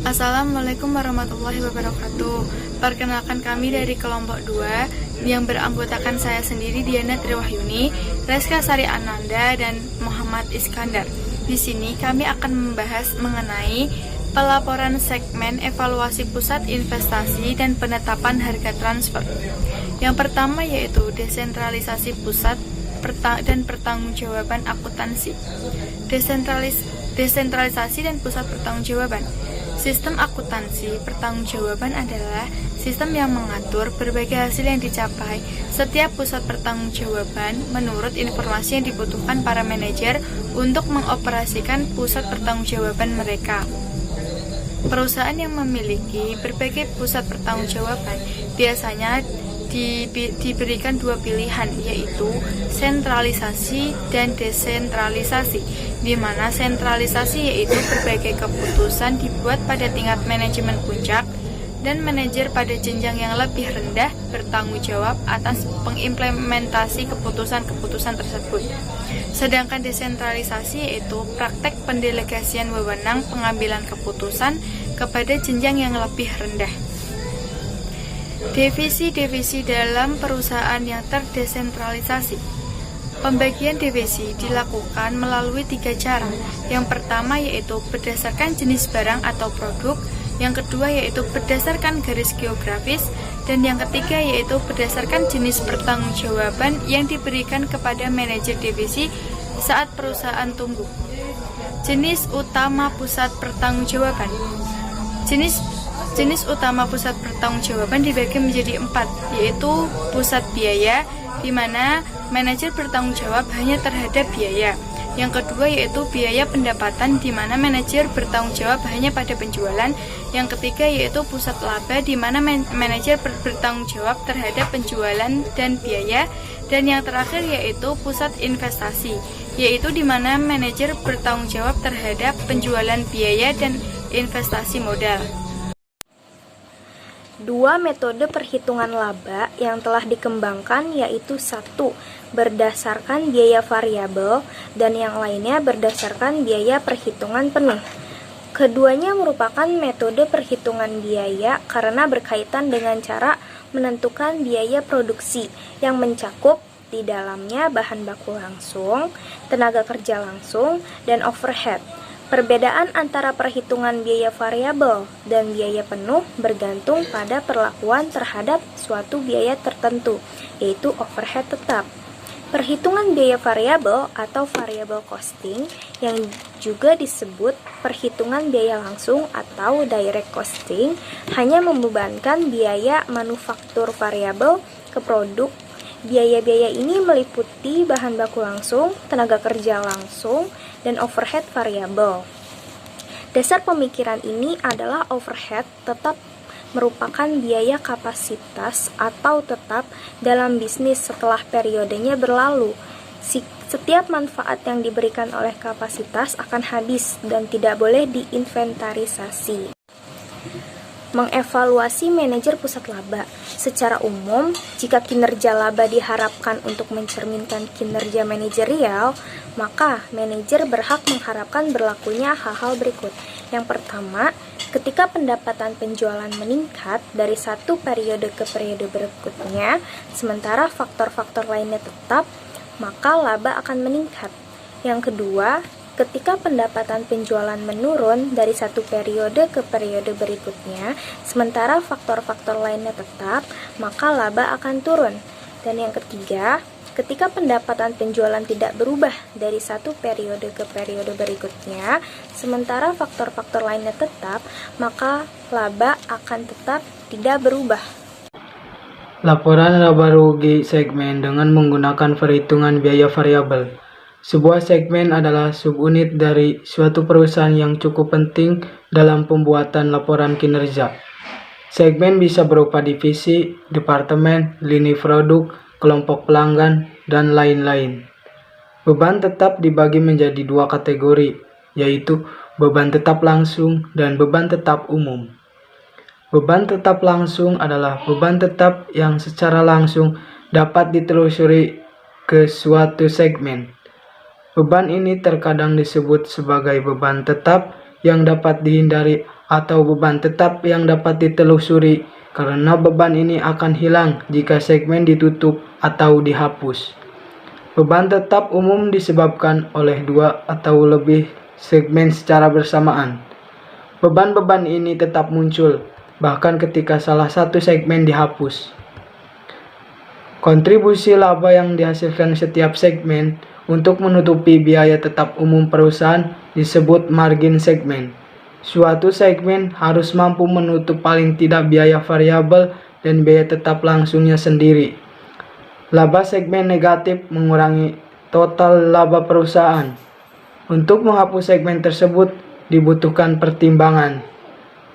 Assalamualaikum warahmatullahi wabarakatuh. Perkenalkan kami dari kelompok 2 yang beranggotakan saya sendiri Diana Triwahyuni, Reska Sari Ananda, dan Muhammad Iskandar. Di sini kami akan membahas mengenai pelaporan segmen evaluasi pusat investasi dan penetapan harga transfer. Yang pertama yaitu desentralisasi pusat dan pertanggungjawaban akuntansi. Desentralisasi dan pusat pertanggungjawaban. Sistem akuntansi pertanggungjawaban adalah sistem yang mengatur berbagai hasil yang dicapai setiap pusat pertanggungjawaban menurut informasi yang dibutuhkan para manajer untuk mengoperasikan pusat pertanggungjawaban mereka. Perusahaan yang memiliki berbagai pusat pertanggungjawaban biasanya diberikan dua pilihan, yaitu sentralisasi dan desentralisasi, di mana sentralisasi yaitu berbagai keputusan dibuat pada tingkat manajemen puncak dan manajer pada jenjang yang lebih rendah bertanggung jawab atas pengimplementasi keputusan-keputusan tersebut. Sedangkan desentralisasi yaitu praktek pendelegasian wewenang pengambilan keputusan kepada jenjang yang lebih rendah. Divisi-divisi dalam perusahaan yang terdesentralisasi. Pembagian divisi dilakukan melalui 3 cara. Yang pertama yaitu berdasarkan jenis barang atau produk, yang kedua yaitu berdasarkan garis geografis, dan yang ketiga yaitu berdasarkan jenis pertanggungjawaban yang diberikan kepada manajer divisi saat perusahaan tumbuh. Jenis utama pusat pertanggungjawaban. Jenis utama pusat pertanggungjawaban dibagi menjadi 4, yaitu pusat biaya, di mana manajer bertanggung jawab hanya terhadap biaya. Yang kedua yaitu biaya pendapatan, di mana manajer bertanggung jawab hanya pada penjualan. Yang ketiga yaitu pusat laba, di mana manajer bertanggung jawab terhadap penjualan dan biaya. Dan yang terakhir yaitu pusat investasi, yaitu di mana manajer bertanggung jawab terhadap penjualan biaya dan investasi modal. Dua metode perhitungan laba yang telah dikembangkan yaitu satu berdasarkan biaya variabel dan yang lainnya berdasarkan biaya perhitungan penuh. Keduanya merupakan metode perhitungan biaya karena berkaitan dengan cara menentukan biaya produksi yang mencakup di dalamnya bahan baku langsung, tenaga kerja langsung, dan overhead. Perbedaan antara perhitungan biaya variabel dan biaya penuh bergantung pada perlakuan terhadap suatu biaya tertentu, yaitu overhead tetap. Perhitungan biaya variabel atau variable costing yang juga disebut perhitungan biaya langsung atau direct costing hanya membebankan biaya manufaktur variabel ke produk. Biaya-biaya ini meliputi bahan baku langsung, tenaga kerja langsung, dan overhead variabel. Dasar pemikiran ini adalah overhead tetap merupakan biaya kapasitas atau tetap dalam bisnis setelah periodenya berlalu. Setiap manfaat yang diberikan oleh kapasitas akan habis dan tidak boleh diinventarisasi. Mengevaluasi manajer pusat laba. Secara umum, jika kinerja laba diharapkan untuk mencerminkan kinerja manajerial, maka manajer berhak mengharapkan berlakunya hal-hal berikut. Yang pertama, ketika pendapatan penjualan meningkat dari satu periode ke periode berikutnya, sementara faktor-faktor lainnya tetap, maka laba akan meningkat. Yang kedua, ketika pendapatan penjualan menurun dari satu periode ke periode berikutnya, sementara faktor-faktor lainnya tetap, maka laba akan turun. Dan yang ketiga, ketika pendapatan penjualan tidak berubah dari satu periode ke periode berikutnya, sementara faktor-faktor lainnya tetap, maka laba akan tetap tidak berubah. Laporan laba rugi segmen dengan menggunakan perhitungan biaya variabel. Sebuah segmen adalah subunit dari suatu perusahaan yang cukup penting dalam pembuatan laporan kinerja. Segmen bisa berupa divisi, departemen, lini produk, kelompok pelanggan, dan lain-lain. Beban tetap dibagi menjadi 2 kategori, yaitu beban tetap langsung dan beban tetap umum. Beban tetap langsung adalah beban tetap yang secara langsung dapat ditelusuri ke suatu segmen. Beban ini terkadang disebut sebagai beban tetap yang dapat dihindari atau beban tetap yang dapat ditelusuri, karena beban ini akan hilang jika segmen ditutup atau dihapus. Beban tetap umum disebabkan oleh dua atau lebih segmen secara bersamaan. Beban-beban ini tetap muncul, bahkan ketika salah satu segmen dihapus. Kontribusi laba yang dihasilkan setiap segmen untuk menutupi biaya tetap umum perusahaan disebut margin segmen. Suatu segmen harus mampu menutup paling tidak biaya variabel dan biaya tetap langsungnya sendiri. Laba segmen negatif mengurangi total laba perusahaan. Untuk menghapus segmen tersebut dibutuhkan pertimbangan.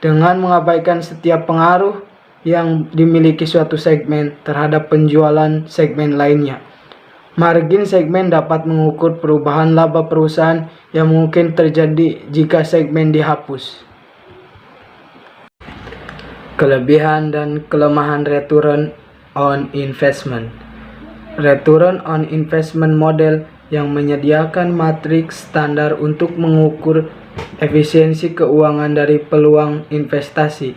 Dengan mengabaikan setiap pengaruh yang dimiliki suatu segmen terhadap penjualan segmen lainnya. Margin segmen dapat mengukur perubahan laba perusahaan yang mungkin terjadi jika segmen dihapus. Kelebihan dan kelemahan return on investment. Return on investment model yang menyediakan matriks standar untuk mengukur efisiensi keuangan dari peluang investasi.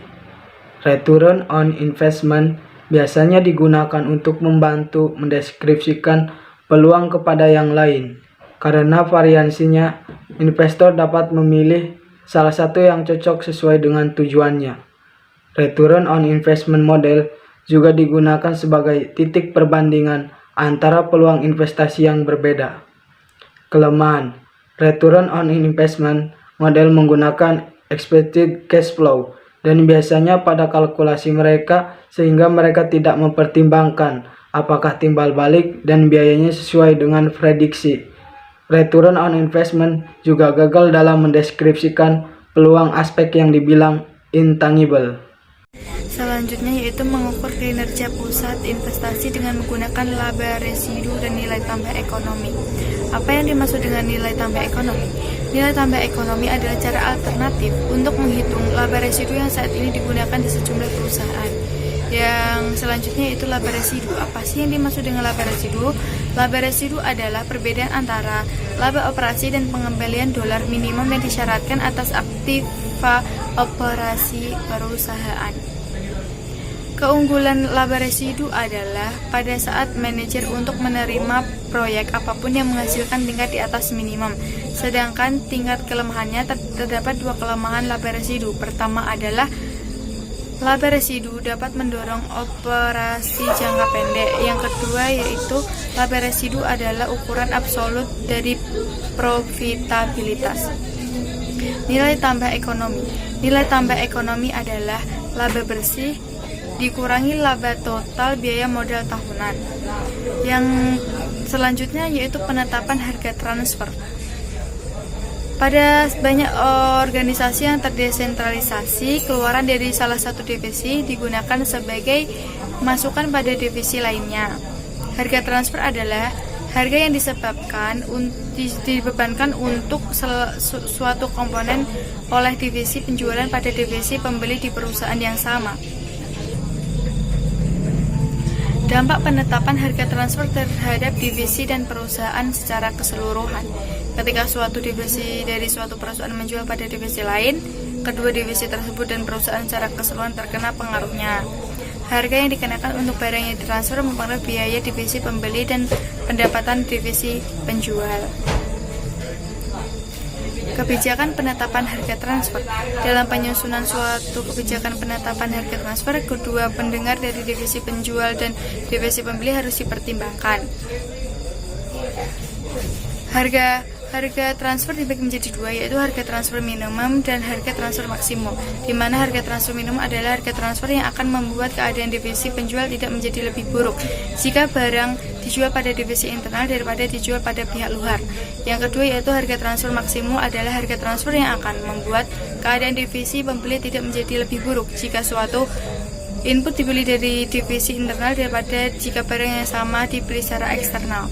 Return on investment biasanya digunakan untuk membantu mendeskripsikan peluang kepada yang lain. Karena variansinya, investor dapat memilih salah satu yang cocok sesuai dengan tujuannya. Return on investment model juga digunakan sebagai titik perbandingan antara peluang investasi yang berbeda. Kelemahan return on investment model menggunakan expected cash flow dan biasanya pada kalkulasi mereka sehingga mereka tidak mempertimbangkan apakah timbal balik dan biayanya sesuai dengan prediksi. Return on investment juga gagal dalam mendeskripsikan peluang aspek yang dibilang intangible. Selanjutnya yaitu mengukur kinerja pusat investasi dengan menggunakan laba residu dan nilai tambah ekonomi. Apa yang dimaksud dengan nilai tambah ekonomi? Nilai tambah ekonomi adalah cara alternatif untuk menghitung laba residu yang saat ini digunakan di sejumlah perusahaan. Yang selanjutnya yaitu laba residu. Apa sih yang dimaksud dengan laba residu? Laba residu adalah perbedaan antara laba operasi dan pengembalian dolar minimum yang disyaratkan atas aktiva operasi perusahaan. Keunggulan laba residu adalah pada saat manajer untuk menerima proyek apapun yang menghasilkan tingkat di atas minimum. Sedangkan tingkat kelemahannya terdapat dua kelemahan laba residu. Pertama adalah laba residu dapat mendorong operasi jangka pendek. Yang kedua yaitu laba residu adalah ukuran absolut dari profitabilitas. Nilai tambah ekonomi. Nilai tambah ekonomi adalah laba bersih dikurangi laba total biaya modal tahunan. Yang selanjutnya yaitu penetapan harga transfer. Pada banyak organisasi yang terdesentralisasi, keluaran dari salah satu divisi digunakan sebagai masukan pada divisi lainnya. Harga transfer adalah harga yang dibebankan untuk suatu komponen oleh divisi penjualan pada divisi pembeli di perusahaan yang sama. Dampak penetapan harga transfer terhadap divisi dan perusahaan secara keseluruhan. Ketika suatu divisi dari suatu perusahaan menjual pada divisi lain, kedua divisi tersebut dan perusahaan secara keseluruhan terkena pengaruhnya. Harga yang dikenakan untuk barang yang ditransfer mempengaruhi biaya divisi pembeli dan pendapatan divisi penjual. Kebijakan penetapan harga transfer. Dalam penyusunan suatu kebijakan penetapan harga transfer, kedua pendengar dari divisi penjual dan divisi pembeli harus dipertimbangkan. Harga transfer dibagi menjadi dua, yaitu harga transfer minimum dan harga transfer maksimum, di mana harga transfer minimum adalah harga transfer yang akan membuat keadaan divisi penjual tidak menjadi lebih buruk jika barang dijual pada divisi internal daripada dijual pada pihak luar. Yang kedua yaitu harga transfer maksimum adalah harga transfer yang akan membuat keadaan divisi pembeli tidak menjadi lebih buruk jika suatu input dibeli dari divisi internal daripada jika barang yang sama dibeli secara eksternal.